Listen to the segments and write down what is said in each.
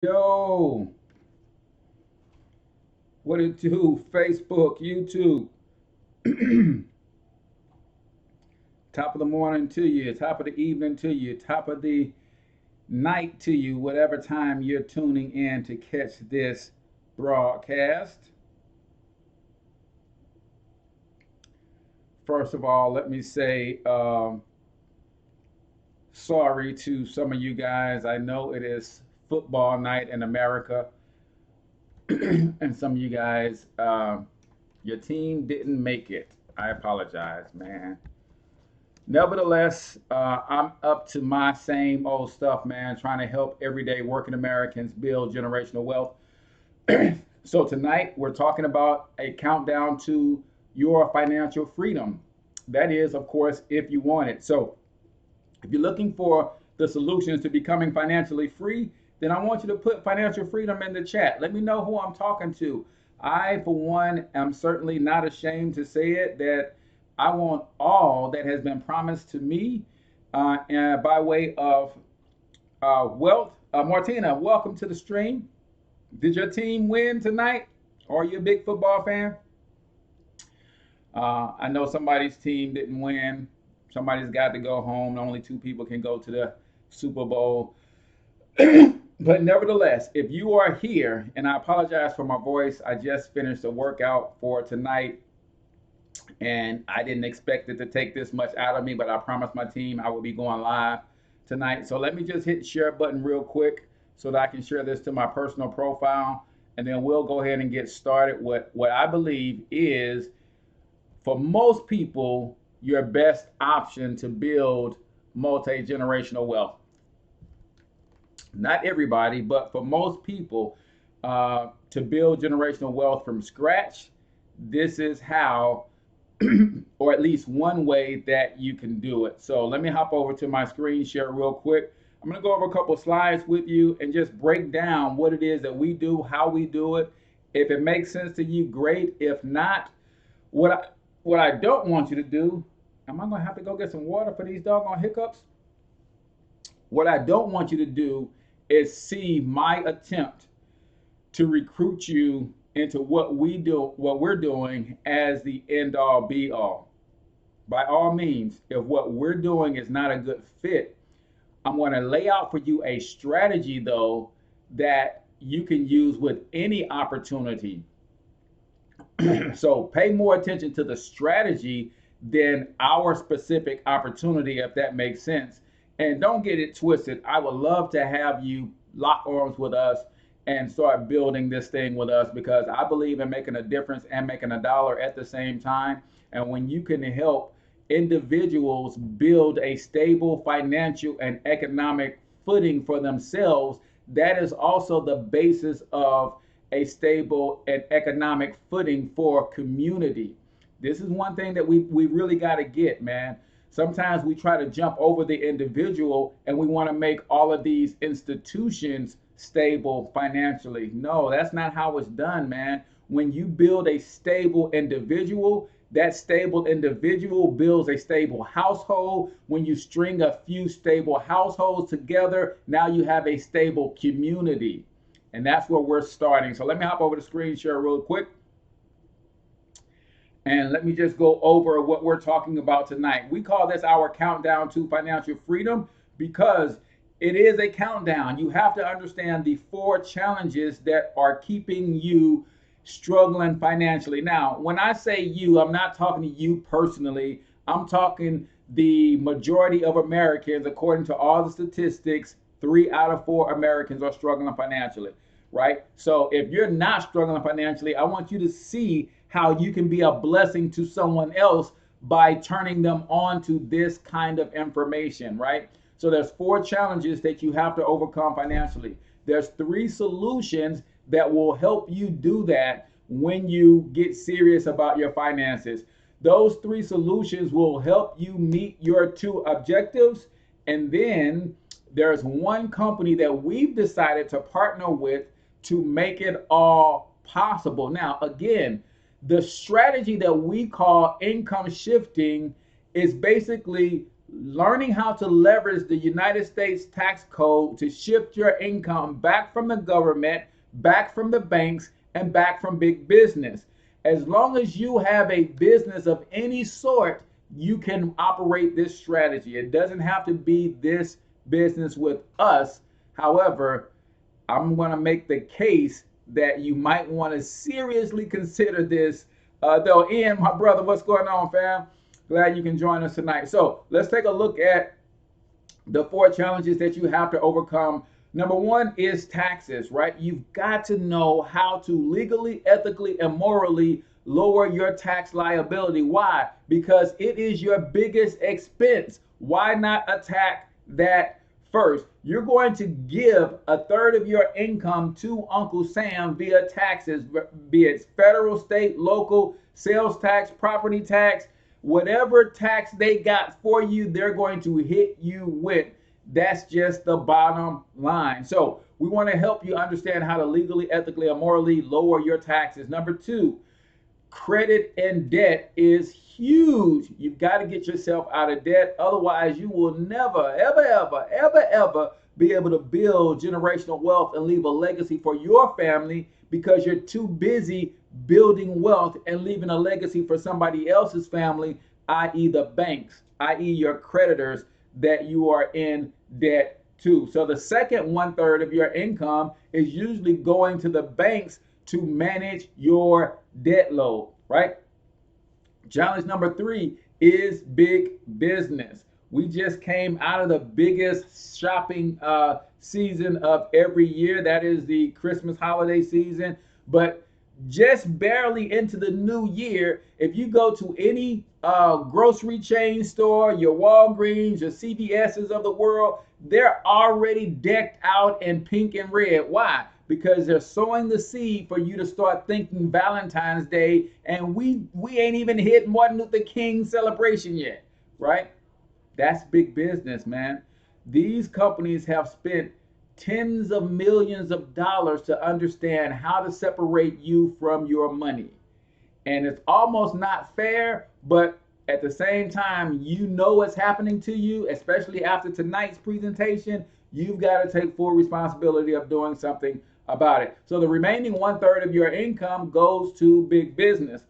Yo, what it do? Facebook, YouTube. Top of the morning to you, top of the evening to you, top of the night to you, whatever time you're tuning in to catch this broadcast. First of all, let me say sorry to some of you guys. I know it is football night in America, and some of you guys, your team didn't make it. I apologize, man. Nevertheless, I'm up to my same old stuff, man, trying to help everyday working Americans build generational wealth. So, tonight we're talking about a countdown to your financial freedom. That is, of course, if you want it. So, if you're looking for the solutions to becoming financially free, then I want you to put financial freedom in the chat. Let me know who I'm talking to. I, for one, am certainly not ashamed to say it that I want all that has been promised to me and by way of wealth. Martina, welcome to the stream. Did your team win tonight? Are you a big football fan? I know somebody's team didn't win. Somebody's got to go home. Only two people can go to the Super Bowl. But nevertheless, if you are here, and I apologize for my voice, I just finished a workout for tonight, and I didn't expect it to take this much out of me, but I promised my team I would be going live tonight. So let me just hit the share button real quick so that I can share this to my personal profile, and then we'll go ahead and get started. What I believe is, for most people, your best option to build multi-generational wealth. Not everybody, but for most people, to build generational wealth from scratch, this is how, or at least one way that you can do it. So let me hop over to my screen share real quick. I'm going to go over a couple of slides with you and just break down what it is that we do, how we do it. If it makes sense to you, great. If not, what I, what I don't want you to do, am I going to have to go get some water for these doggone hiccups? What I don't want you to do is see my attempt to recruit you into what we're doing as the end all be all. By all means, if what we're doing is not a good fit, I'm going to lay out for you a strategy though that you can use with any opportunity. So pay more attention to the strategy than our specific opportunity, if that makes sense. And don't get it twisted. I would love to have you lock arms with us and start building this thing with us, because I believe in making a difference and making a dollar at the same time. And when you can help individuals build a stable financial and economic footing for themselves, that is also the basis of a stable and economic footing for community. This is one thing that we really got to get, man. Sometimes we try to jump over the individual and we want to make all of these institutions stable financially. No, that's not how it's done, man. When you build a stable individual, that stable individual builds a stable household. When you string a few stable households together, now you have a stable community. And that's where we're starting. So let me hop over the screen share real quick. And let me just go over what we're talking about tonight. We call this our countdown to financial freedom because it is a countdown. You have to understand the four challenges that are keeping you struggling financially. Now, when I say you, I'm not talking to you personally. I'm talking the majority of Americans. According to all the statistics, 3 out of 4 Americans are struggling financially, right? So if you're not struggling financially, I want you to see how you can be a blessing to someone else by turning them on to this kind of information, right? So there's 4 challenges that you have to overcome financially. There's 3 solutions that will help you do that when you get serious about your finances. Those 3 solutions will help you meet your 2 objectives. And then there's one company that we've decided to partner with to make it all possible. Now, again, the strategy that we call income shifting is basically Learning how to leverage the United States tax code to shift your income back from the government, back from the banks, and back from big business. As long as you have a business of any sort, you can operate this strategy. It doesn't have to be this business with us. However, I'm going to make the case that you might want to seriously consider this. Though, Ian, my brother, what's going on, fam? Glad you can join us tonight. So let's take a look at the 4 challenges that you have to overcome. Number 1 is taxes, right? You've got to know how to legally, ethically, and morally lower your tax liability. Why? Because it is your biggest expense. Why not attack that first? You're going to give a third of your income to Uncle Sam via taxes, be it federal, state, local, sales tax, property tax, whatever tax they got for you, they're going to hit you with. That's just the bottom line. So we want to help you understand how to legally, ethically, and morally lower your taxes. Number 2, credit and debt is huge. You've got to get yourself out of debt. Otherwise, you will never, ever, ever, ever, ever be able to build generational wealth and leave a legacy for your family because you're too busy building wealth and leaving a legacy for somebody else's family, i.e. the banks, i.e. your creditors that you are in debt to. So the second 1/3 of your income is usually going to the banks to manage your debt load, right? Challenge number 3 is big business. We just came out of the biggest shopping season of every year. That is the Christmas holiday season. But just barely into the new year, if you go to any grocery chain store, your Walgreens, your CVS's of the world, they're already decked out in pink and red. Why? Because they're sowing the seed for you to start thinking Valentine's Day, and we ain't even hit Martin Luther King celebration yet, right? That's big business, man. These companies have spent tens of millions of dollars to understand how to separate you from your money. And it's almost not fair, but at the same time, you know what's happening to you, especially after tonight's presentation. You've got to take full responsibility of doing something about it. So the remaining 1/3 of your income goes to big business.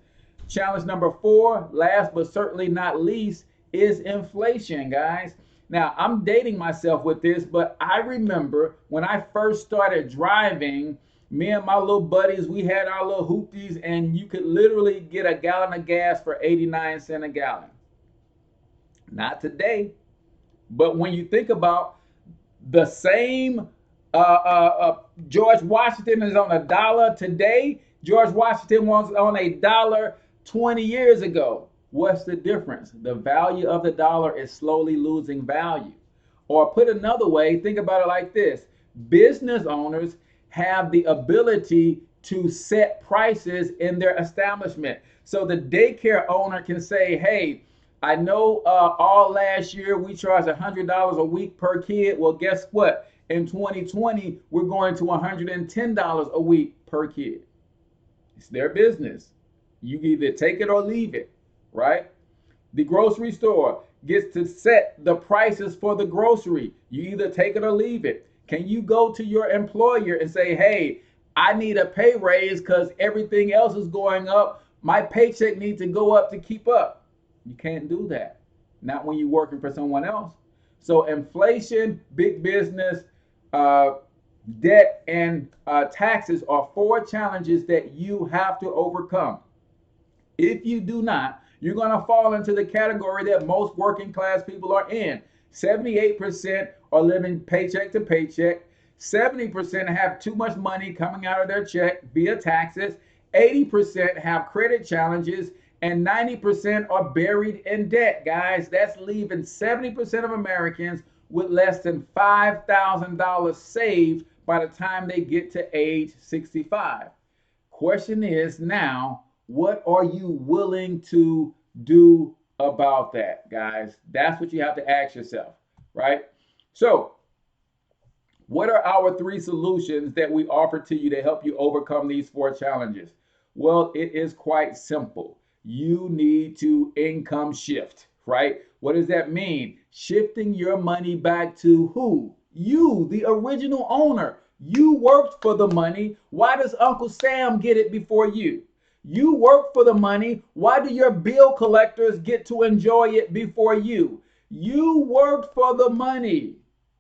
Challenge number 4, last but certainly not least, is inflation, guys. Now, I'm dating myself with this, but I remember when I first started driving, me and my little buddies, we had our little hoopties, and you could literally get a gallon of gas for 89 cents a gallon. Not today, but when you think about the same George Washington is on $1 today, George Washington was on $1 20 years ago. What's the difference? The value of the dollar is slowly losing value. Or put another way, think about it like this. Business owners have the ability to set prices in their establishment. So the daycare owner can say, hey, I know all last year we charged $100 a week per kid. Well, guess what? In 2020, we're going to $110 a week per kid. It's their business. You either take it or leave it, right? The grocery store gets to set the prices for the grocery. You either take it or leave it. Can you go to your employer and say, hey, I need a pay raise because everything else is going up. My paycheck needs to go up to keep up. You can't do that. Not when you're working for someone else. So inflation, big business, debt, and taxes are 4 challenges that you have to overcome. If you do not, you're going to fall into the category that most working class people are in. 78% are living paycheck to paycheck. 70% have too much money coming out of their check via taxes. 80% have credit challenges, and 90% are buried in debt, guys. That's leaving 70% of Americans with less than $5,000 saved by the time they get to age 65. Question is now, what are you willing to do about that, guys? That's what you have to ask yourself, right? So, what are our 3 solutions that we offer to you to help you overcome these 4 challenges? Well, it is quite simple. You need to income shift, right? What does that mean? Shifting your money back to who? You, the original owner. You worked for the money. Why does Uncle Sam get it before you? You work for the money. Why do your bill collectors get to enjoy it before you? You worked for the money.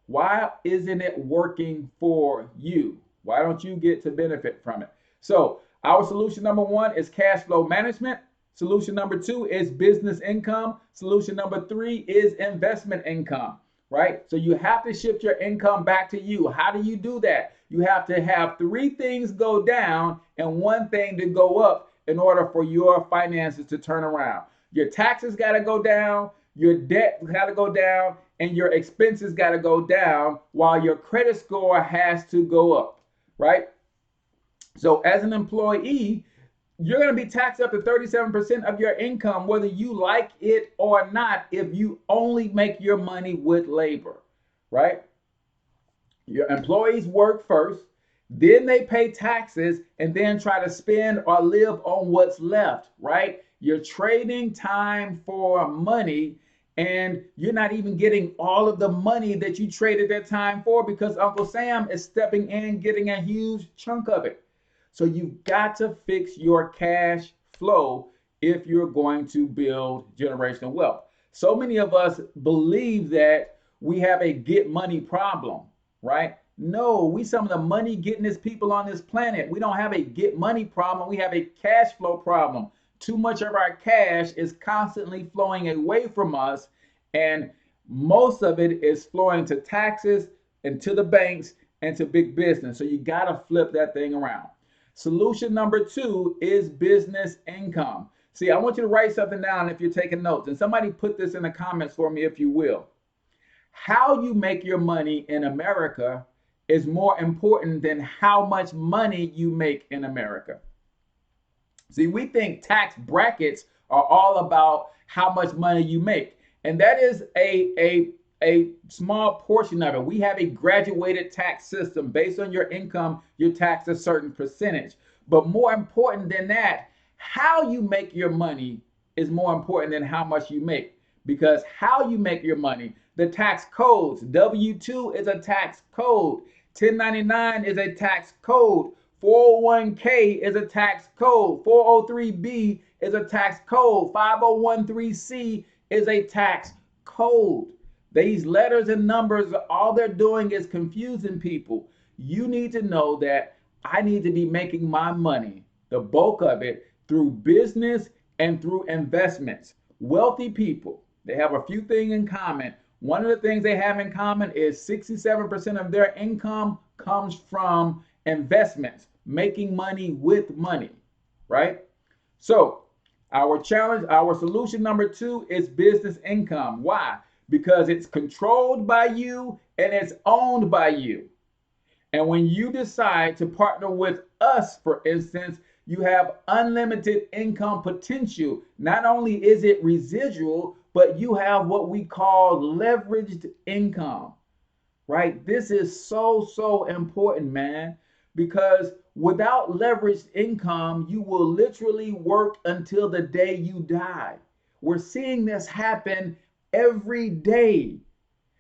Why isn't it working for you? Why don't you get to benefit from it? So, our solution number one is cash flow management. Solution number two is business income. Solution number three is investment income, right? So you have to shift your income back to you. How do you do that? You have to have three things go down and one thing to go up in order for your finances to turn around. Your taxes got to go down, your debt got to go down, and your expenses got to go down while your credit score has to go up, right? So as an employee, you're going to be taxed up to 37% of your income, whether you like it or not, if you only make your money with labor, right? Your employees work first, then they pay taxes, and then try to spend or live on what's left, right? You're trading time for money, and you're not even getting all of the money that you traded that time for because Uncle Sam is stepping in, getting a huge chunk of it. So you've got to fix your cash flow if you're going to build generational wealth. So many of us believe that we have a get money problem, right? No, we some of the money gettingest people on this planet. We don't have a get money problem. We have a cash flow problem. Too much of our cash is constantly flowing away from us, and most of it is flowing to taxes and to the banks and to big business. So you got to flip that thing around. Solution number two is business income. See, I want you to write something down if you're taking notes, and somebody put this in the comments for me if you will. How you make your money in America is more important than how much money you make in America. See, we think tax brackets are all about how much money you make, and that is a small portion of it. We have a graduated tax system. Based on your income, you're taxed a certain percentage. But more important than that, how you make your money is more important than how much you make. Because how you make your money, the tax codes, W-2 is a tax code, 1099 is a tax code, 401k is a tax code, 403b is a tax code, 5013c is a tax code. These letters and numbers, all they're doing is confusing people. You need to know that I need to be making my money, the bulk of it, through business and through investments. Wealthy people, they have a few things in common. One of the things they have in common is 67% of their income comes from investments, making money with money, right? So our challenge, our solution number two is business income. Why? Because it's controlled by you and it's owned by you. And when you decide to partner with us, for instance, you have unlimited income potential. Not only is it residual, but you have what we call leveraged income, right? This is so important, man, because without leveraged income, you will literally work until the day you die. We're seeing this happen every day.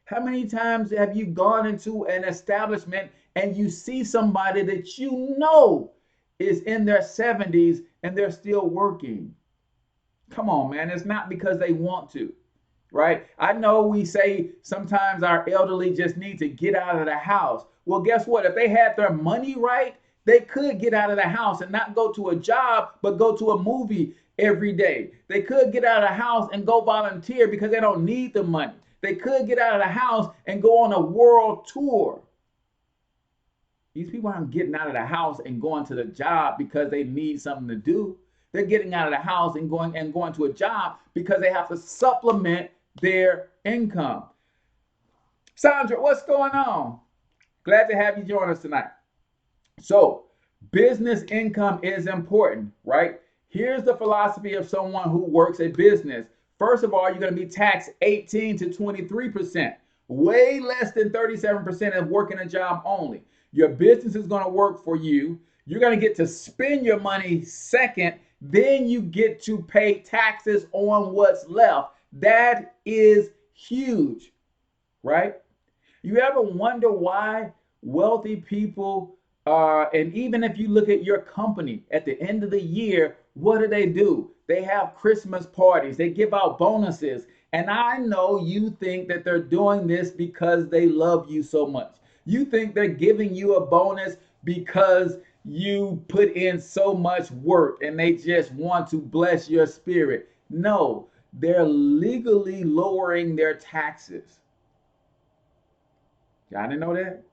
How many times have you gone into an establishment and you see somebody that you know is in their 70s and they're still working? Come on, man. It's not because they want to, right? I know we say sometimes our elderly just need to get out of the house. Well, guess what? If they had their money right, they could get out of the house and not go to a job, but go to a movie every day. They could get out of the house and go volunteer because they don't need the money. They could get out of the house and go on a world tour. These people aren't getting out of the house and going to the job because they need something to do. They're getting out of the house and going to a job because they have to supplement their income. Sandra, what's going on? Glad to have you join us tonight. So, business income is important, right? Here's the philosophy of someone who works a business. First of all, you're going to be taxed 18 to 23%, way less than 37% of working a job only. Your business is going to work for you. You're going to get to spend your money second. Then you get to pay taxes on what's left. That is huge, right? You ever wonder why wealthy people and even if you look at your company at the end of the year, what do? They have Christmas parties, they give out bonuses. And I know you think that they're doing this because they love you so much. You think they're giving you a bonus because you put in so much work and they just want to bless your spirit. No, they're legally lowering their taxes. Y'all didn't know that?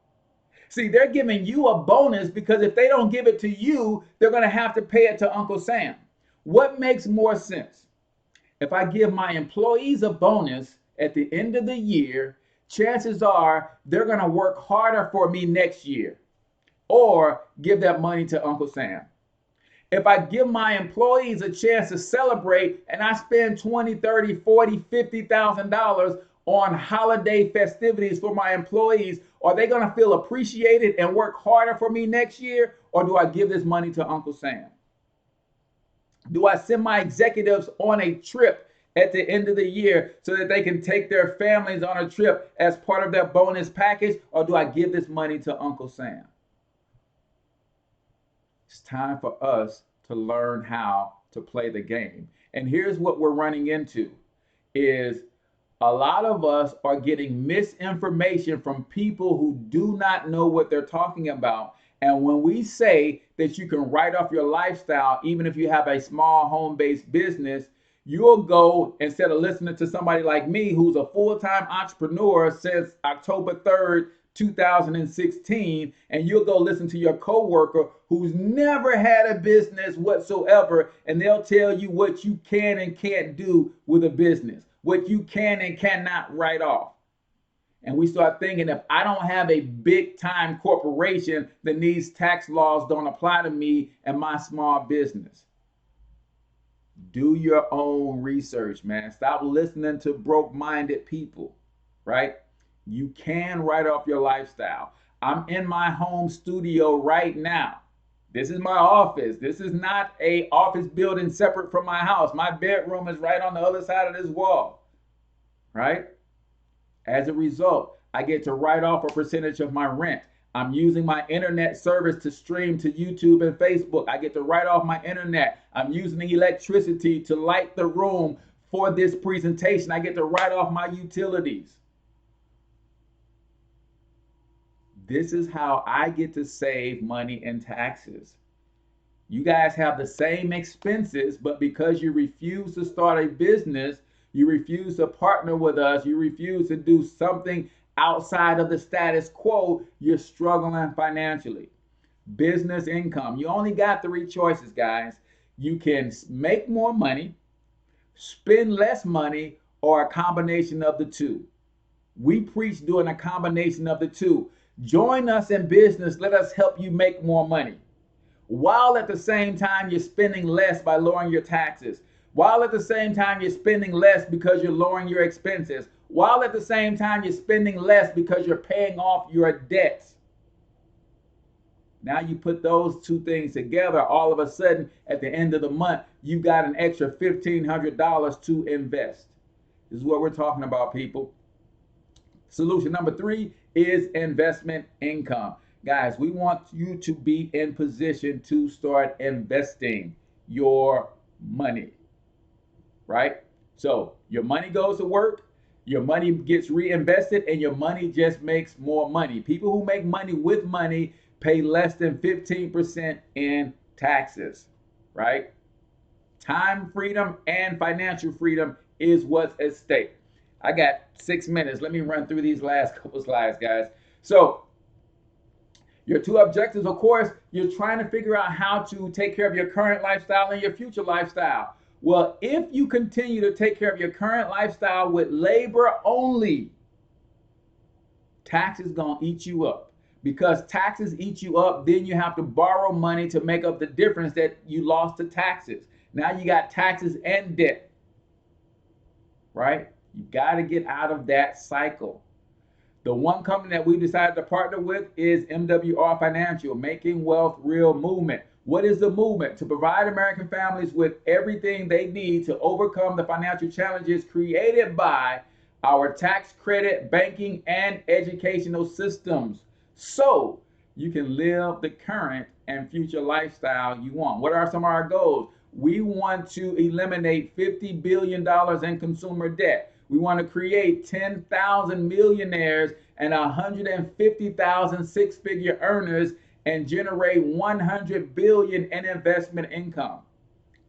See, they're giving you a bonus because if they don't give it to you, they're going to have to pay it to Uncle Sam. What makes more sense? If I give my employees a bonus at the end of the year, chances are they're going to work harder for me next year or give that money to Uncle Sam. If I give my employees a chance to celebrate and I spend 20, 30, 40, $50,000 on holiday festivities for my employees, are they going to feel appreciated and work harder for me next year? Or do I give this money to Uncle Sam? Do I send my executives on a trip at the end of the year so that they can take their families on a trip as part of their bonus package? Or do I give this money to Uncle Sam? It's time for us to learn how to play the game. And here's what we're running into is a lot of us are getting misinformation from people who do not know what they're talking about. And when we say that you can write off your lifestyle, even if you have a small home-based business, you'll go, instead of listening to somebody like me, who's a full-time entrepreneur since October 3rd, 2016, and you'll go listen to your coworker who's never had a business whatsoever, and they'll tell you what you can and can't do with a business, what you can and cannot write off. And we start thinking, if I don't have a big time corporation, then these tax laws don't apply to me and my small business. Do your own research, man. Stop listening to broke-minded people, right? You can write off your lifestyle. I'm in my home studio right now. This is my office. This is not an office building separate from my house. My bedroom is right on the other side of this wall, right? As a result, I get to write off a percentage of my rent. I'm using my internet service to stream to YouTube and Facebook. I get to write off my internet. I'm using the electricity to light the room for this presentation. I get to write off my utilities. This is how I get to save money in taxes. You guys have the same expenses, but because you refuse to start a business, you refuse to partner with us, you refuse to do something outside of the status quo, you're struggling financially. Business income. You only got three choices, guys. You can make more money, spend less money, or a combination of the two. We preach doing a combination of the two. Join us in business. Let us help you make more money, while at the same time you're spending less by lowering your taxes, while at the same time you're spending less because you're lowering your expenses, while at the same time you're spending less because you're paying off your debts. Now you put those two things together, all of a sudden at the end of the month, you got an extra $1,500 to invest. This is what we're talking about, people. Solution number 3 is investment income. Guys, we want you to be in position to start investing your money, right? So your money goes to work, your money gets reinvested, and your money just makes more money. People who make money with money pay less than 15% in taxes, right? Time freedom and financial freedom is what's at stake. I got 6 minutes. Let me run through these last couple slides, guys. So your two objectives, of course, you're trying to figure out how to take care of your current lifestyle and your future lifestyle. Well, if you continue to take care of your current lifestyle with labor only, taxes gonna eat you up. Because taxes eat you up, then you have to borrow money to make up the difference that you lost to taxes. Now you got taxes and debt, right? You got to get out of that cycle. The one company that we decided to partner with is MWR Financial, Making Wealth Real Movement. What is the movement? To provide American families with everything they need to overcome the financial challenges created by our tax credit, banking, and educational systems, so you can live the current and future lifestyle you want. What are some of our goals? We want to eliminate $50 billion in consumer debt. We want to create 10,000 millionaires and 150,000 six-figure earners and generate 100 billion in investment income.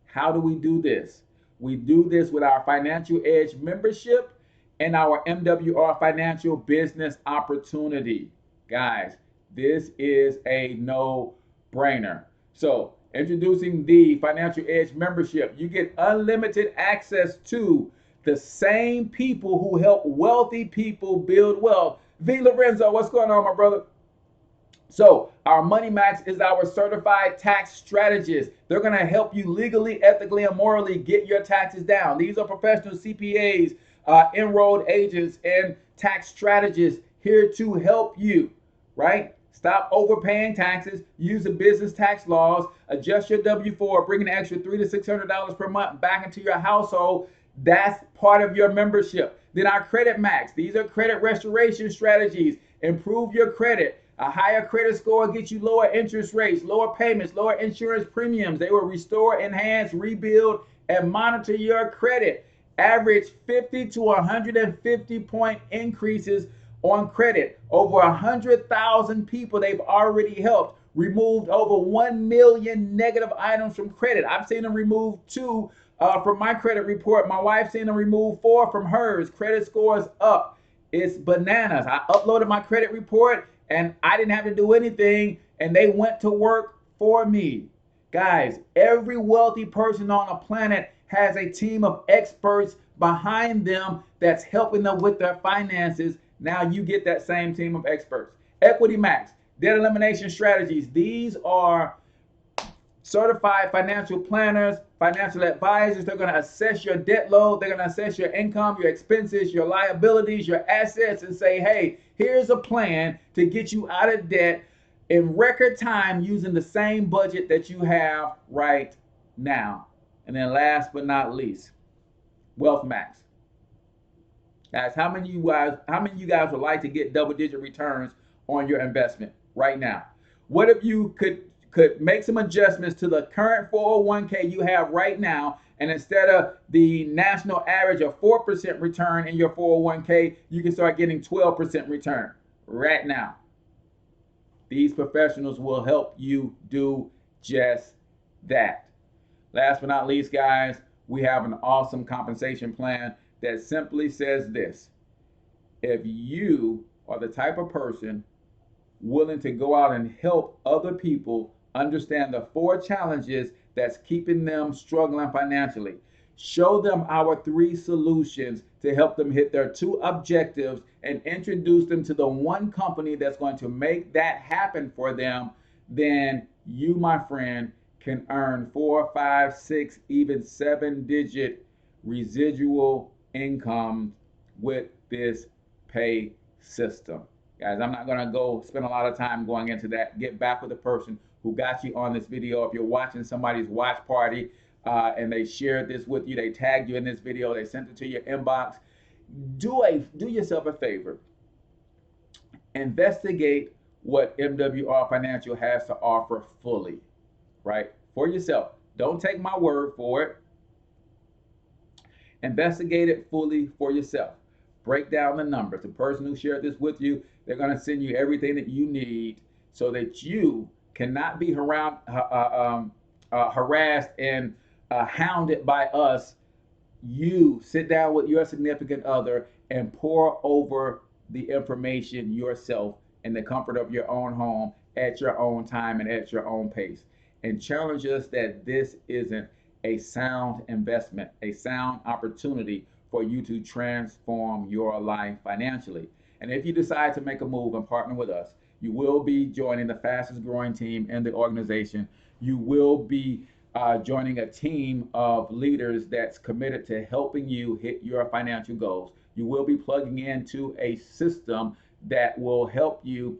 How do we do this? We do this with our Financial Edge membership and our MWR Financial Business Opportunity. Guys, this is a no-brainer. So, introducing the Financial Edge membership, you get unlimited access to the same people who help wealthy people build wealth. V. Lorenzo, what's going on, my brother? So our Money Max is our certified tax strategist. They're going to help you legally, ethically, and morally get your taxes down. These are professional CPAs, enrolled agents, and tax strategists here to help you, right? Stop overpaying taxes, use the business tax laws, adjust your W-4, bring an extra $300 to $600 per month back into your household. That's part of your membership. Then our Credit Max. These are credit restoration strategies. Improve your credit. A higher credit score gets you lower interest rates, lower payments, lower insurance premiums. They will restore, enhance, rebuild, and monitor your credit. Average 50 to 150 point increases on credit. Over 100,000 people they've already helped. Removed over 1 million negative items from credit. I've seen them remove 2 from my credit report. My wife's seen them remove 4 from hers. Credit scores up. It's bananas. I uploaded my credit report and I didn't have to do anything, and they went to work for me. Guys, every wealthy person on the planet has a team of experts behind them that's helping them with their finances. Now you get that same team of experts. Equity Max, debt elimination strategies. These are certified financial planners, financial advisors. They're going to assess your debt load. They're going to assess your income, your expenses, your liabilities, your assets, and say, hey, here's a plan to get you out of debt in record time using the same budget that you have right now. And then last but not least, Wealth Max. Guys, how many of you guys would like to get double-digit returns on your investment right now? What if you could make some adjustments to the current 401k you have right now, and instead of the national average of 4% return in your 401k, you can start getting 12% return right now? These professionals will help you do just that. Last but not least, guys, we have an awesome compensation plan that simply says this: if you are the type of person willing to go out and help other people understand the 4 challenges that's keeping them struggling financially, show them our 3 solutions to help them hit their 2 objectives, and introduce them to the one company that's going to make that happen for them, then you, my friend, can earn 4, 5, 6, even 7-digit residual income with this pay system. Guys, I'm not going to go spend a lot of time going into that. Get back with the person who got you on this video. If you're watching somebody's watch party and they shared this with you, they tagged you in this video, they sent it to your inbox, do yourself a favor. Investigate what MWR Financial has to offer fully, right? For yourself. Don't take my word for it. Investigate it fully for yourself. Break down the numbers. The person who shared this with you, they're going to send you everything that you need so that you cannot be harassed and hounded by us. You sit down with your significant other and pour over the information yourself in the comfort of your own home, at your own time, and at your own pace. And challenge us that this isn't a sound investment, a sound opportunity for you to transform your life financially. And if you decide to make a move and partner with us, you will be joining the fastest growing team in the organization. You will be joining a team of leaders that's committed to helping you hit your financial goals. You will be plugging into a system that will help you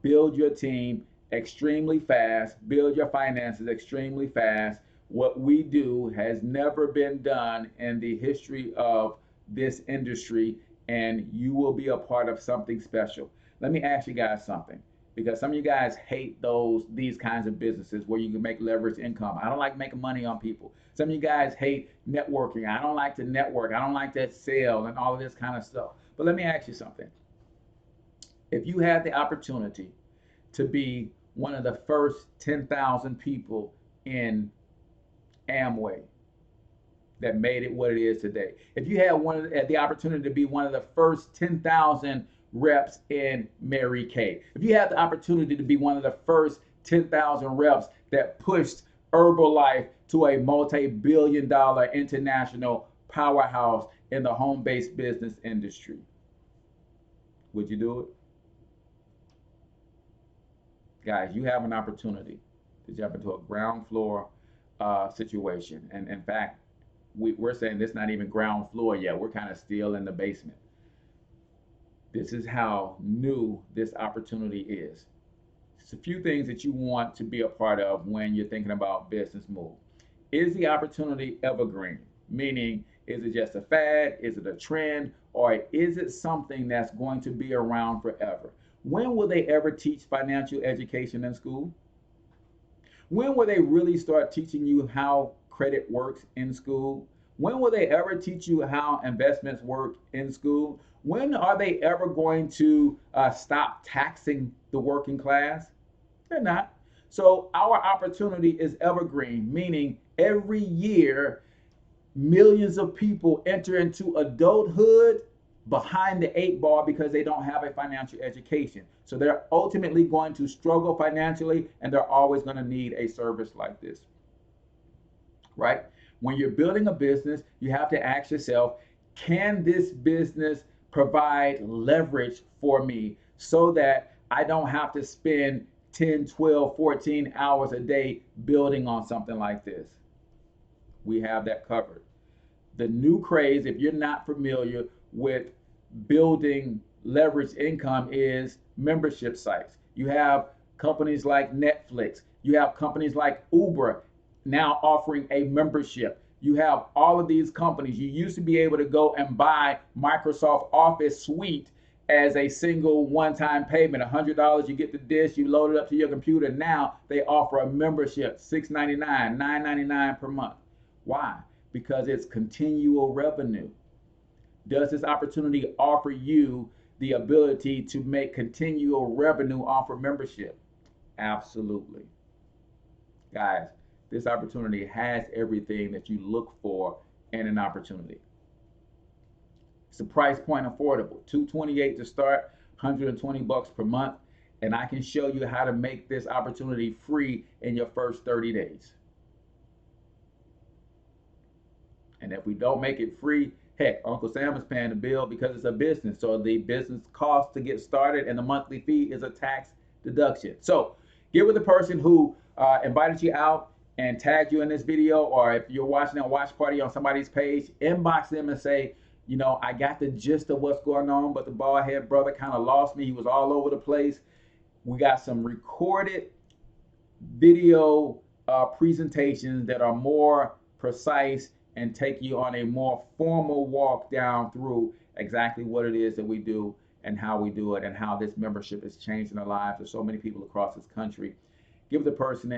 build your team extremely fast, build your finances extremely fast. What we do has never been done in the history of this industry, and you will be a part of something special. Let me ask you guys something, because some of you guys hate these kinds of businesses where you can make leverage income. I don't like making money on people. Some of you guys hate networking. I don't like to network. I don't like to sell and all of this kind of stuff. But let me ask you something. If you had the opportunity to be one of the first 10,000 people in Amway that made it what it is today, if you had the opportunity to be one of the first 10,000 reps in Mary Kay, if you had the opportunity to be one of the first 10,000 reps that pushed Herbalife to a multi-billion-dollar international powerhouse in the home-based business industry, would you do it? Guys, you have an opportunity to jump into a ground floor situation. And in fact, we're saying this is not even ground floor yet. We're kind of still in the basement. This is how new this opportunity is. It's a few things that you want to be a part of when you're thinking about business move. Is the opportunity evergreen? Meaning, is it just a fad? Is it a trend? Or is it something that's going to be around forever? When will they ever teach financial education in school? When will they really start teaching you how credit works in school? When will they ever teach you how investments work in school? When are they ever going to stop taxing the working class? They're not. So our opportunity is evergreen, meaning every year millions of people enter into adulthood behind the 8 ball because they don't have a financial education. So they're ultimately going to struggle financially, and they're always going to need a service like this, right? When you're building a business, you have to ask yourself, can this business provide leverage for me so that I don't have to spend 10, 12, 14 hours a day building on something like this? We have that covered. The new craze, if you're not familiar with building leverage income, is membership sites. You have companies like Netflix. You have companies like Uber now offering a membership. You have all of these companies. You used to be able to go and buy Microsoft Office Suite as a single one-time payment. $100, you get the disk, you load it up to your computer. Now they offer a membership, $6.99, $9.99 per month. Why? Because it's continual revenue. Does this opportunity offer you the ability to make continual revenue off of membership? Absolutely. Guys, this opportunity has everything that you look for in an opportunity. It's a price point affordable, $228 to start, $120 per month, and I can show you how to make this opportunity free in your first 30 days. And if we don't make it free, heck, Uncle Sam is paying the bill because it's a business. So the business cost to get started and the monthly fee is a tax deduction. So get with the person who invited you out and tagged you in this video, or if you're watching a watch party on somebody's page, inbox them and say, you know, I got the gist of what's going on, but the bald head brother kind of lost me. He was all over the place. We got some recorded video presentations that are more precise and take you on a more formal walk down through exactly what it is that we do and how we do it, and how this membership is changing the lives of so many people across this country. Give the person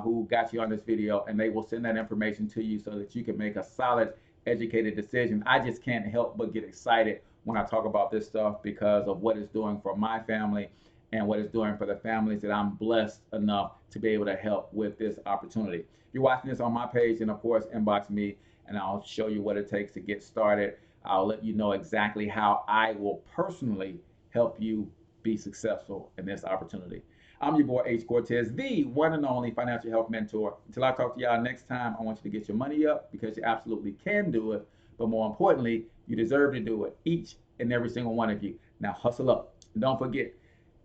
who got you on this video, and they will send that information to you so that you can make a solid, educated decision. I just can't help but get excited when I talk about this stuff because of what it's doing for my family and what it's doing for the families that I'm blessed enough to be able to help with this opportunity. If you're watching this on my page, then of course inbox me and I'll show you what it takes to get started. I'll let you know exactly how I will personally help you be successful in this opportunity. I'm your boy H Cortez, the one and only financial health mentor. Until I talk to y'all next time, I want you to get your money up because you absolutely can do it. But more importantly, you deserve to do it, each and every single one of you. Now hustle up. And don't forget,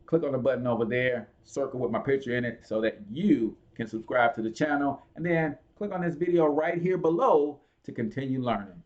click on the button over there, circle with my picture in it so that you can subscribe to the channel. And then click on this video right here below to continue learning.